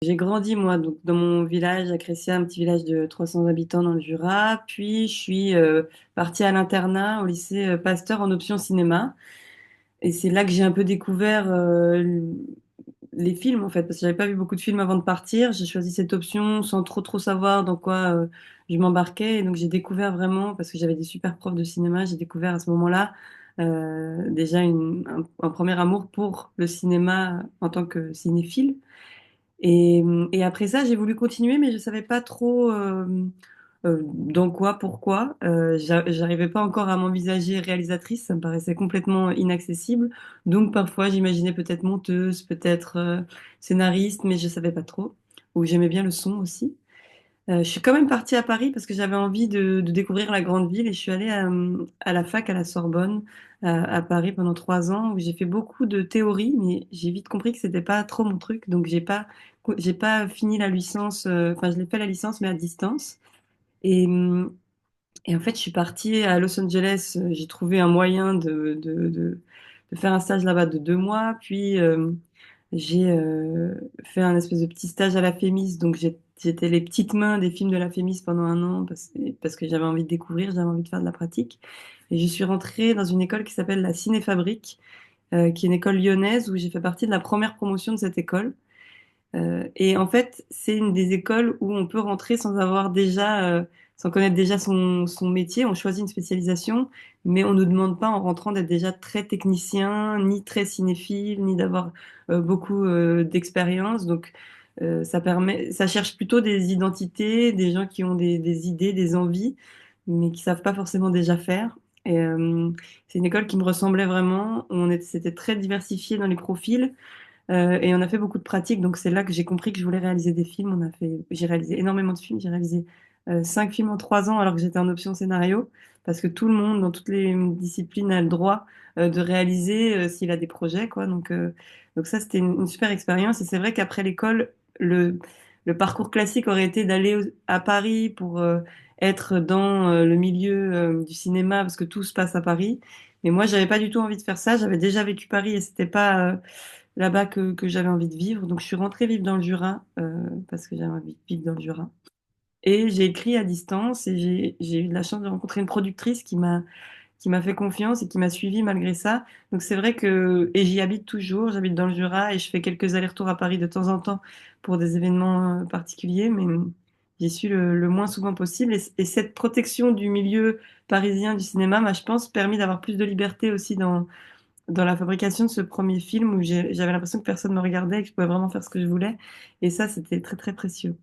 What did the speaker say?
J'ai grandi, moi, donc, dans mon village à Crécia, un petit village de 300 habitants dans le Jura. Puis, je suis partie à l'internat au lycée Pasteur en option cinéma. Et c'est là que j'ai un peu découvert les films, en fait, parce que j'avais pas vu beaucoup de films avant de partir. J'ai choisi cette option sans trop savoir dans quoi je m'embarquais. Et donc, j'ai découvert vraiment, parce que j'avais des super profs de cinéma, j'ai découvert à ce moment-là déjà un premier amour pour le cinéma en tant que cinéphile. Et après ça, j'ai voulu continuer, mais je savais pas trop dans quoi, pourquoi. J'arrivais pas encore à m'envisager réalisatrice, ça me paraissait complètement inaccessible. Donc parfois, j'imaginais peut-être monteuse, peut-être scénariste, mais je savais pas trop. Ou j'aimais bien le son aussi. Je suis quand même partie à Paris parce que j'avais envie de découvrir la grande ville et je suis allée à la fac à la Sorbonne à Paris pendant 3 ans où j'ai fait beaucoup de théorie, mais j'ai vite compris que c'était pas trop mon truc, donc j'ai pas fini la licence. Enfin, je l'ai fait la licence mais à distance. Et, hum, et en fait, je suis partie à Los Angeles. J'ai trouvé un moyen de faire un stage là-bas de 2 mois. Puis j'ai fait un espèce de petit stage à la Fémis. Donc j'étais les petites mains des films de la Fémis pendant un an parce que j'avais envie de découvrir, j'avais envie de faire de la pratique. Et je suis rentrée dans une école qui s'appelle la Cinéfabrique, qui est une école lyonnaise où j'ai fait partie de la première promotion de cette école. Et en fait, c'est une des écoles où on peut rentrer sans connaître déjà son métier. On choisit une spécialisation, mais on ne nous demande pas en rentrant d'être déjà très technicien, ni très cinéphile, ni d'avoir beaucoup d'expérience. Donc, ça cherche plutôt des identités, des gens qui ont des idées, des envies, mais qui savent pas forcément déjà faire. Et c'est une école qui me ressemblait vraiment. C'était très diversifié dans les profils. Et on a fait beaucoup de pratiques, donc c'est là que j'ai compris que je voulais réaliser des films. J'ai réalisé énormément de films. J'ai réalisé 5 films en 3 ans alors que j'étais en option scénario, parce que tout le monde, dans toutes les disciplines, a le droit de réaliser s'il a des projets, quoi. Donc ça, c'était une super expérience. Et c'est vrai qu'après l'école, le, le parcours classique aurait été d'aller à Paris pour être dans le milieu du cinéma, parce que tout se passe à Paris. Mais moi, j'avais pas du tout envie de faire ça. J'avais déjà vécu Paris et c'était pas là-bas que j'avais envie de vivre. Donc je suis rentrée vivre dans le Jura parce que j'avais envie de vivre dans le Jura. Et j'ai écrit à distance et j'ai eu de la chance de rencontrer une productrice qui m'a fait confiance et qui m'a suivie malgré ça. Donc c'est vrai que et j'y habite toujours, j'habite dans le Jura et je fais quelques allers-retours à Paris de temps en temps pour des événements particuliers, mais j'y suis le moins souvent possible. Et cette protection du milieu parisien du cinéma m'a, je pense, permis d'avoir plus de liberté aussi dans la fabrication de ce premier film où j'avais l'impression que personne me regardait et que je pouvais vraiment faire ce que je voulais. Et ça, c'était très, très précieux.